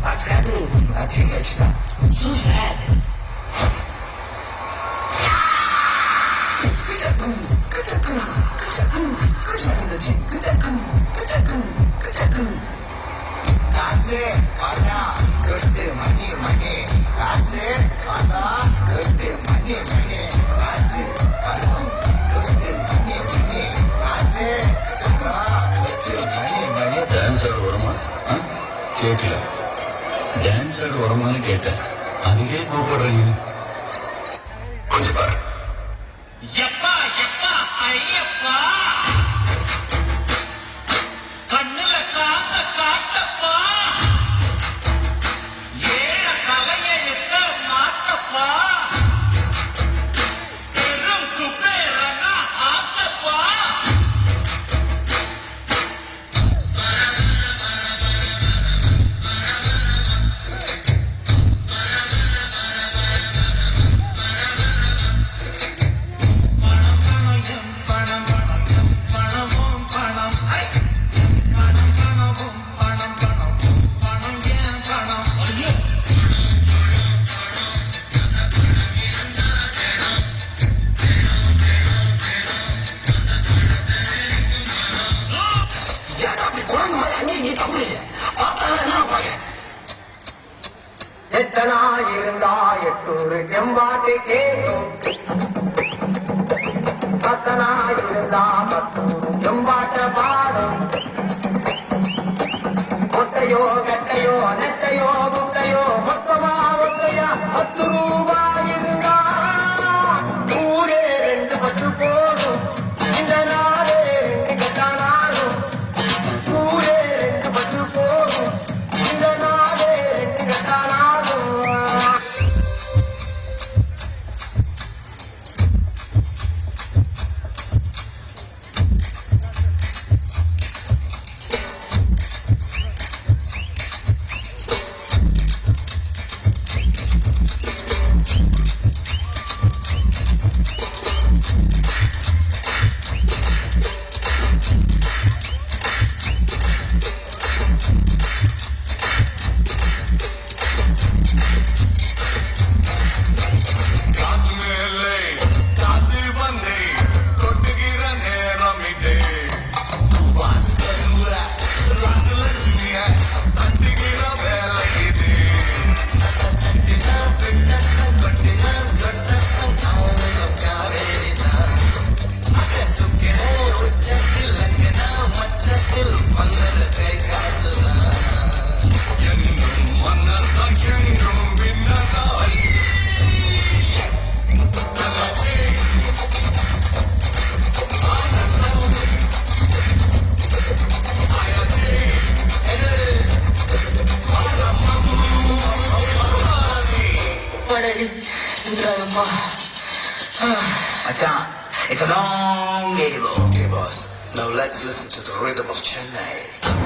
Exactly. I think it's so sad. Kaze, kada, kurde, money, money. Kaze, kada, kurde, money, money. Kaze, kada, kurde, money, money. Kaze, kada, kurde, money, money. Dancer வருமா? கேட்கல. Dancer வருமானு கேட்டேன். அதுக்கே கூப்பிடுறீங்க. கொஞ்சம் பாரு. எப்பா எப்பா ஐயப்பா கண்ணுல காச காட்டப்பா ஏழ தலையெழுத்த மாட்டப்பா பெரும் குபேரனா ஆத்தப்பா எத்தனா இருந்தா எட்டூரு எம்பாட்டு கேட்கும் பத்தனா இருந்தா பத்தூரு எம்பாட்ட பாடும் ஒட்டையோ கட்டையோ நெட்டையோ முட்டையோ மொத்தமா ஒட்டையா 10 ரூபாய் இருந்தா ஊரே 2 பத்து போடும் இந்த நாளே 2 கட்டானாலும் ஊரே 2 பத்து போடும் இந்த நாளே 2 கட்டானாலும் காசு மேலே காசு வந்தே கொட்டுகிற நேரம் இதே வாசு தருவ ராசலட்சுமிய தட்டுகிற வேலை இது மச்சத்தில் மன்னரத்தை காசுதான் என்றும் மன்னர்தான் என்றும் பின்னதான் Machan, it's a long game. Okay, boss. Now let's listen to the rhythm of Chennai.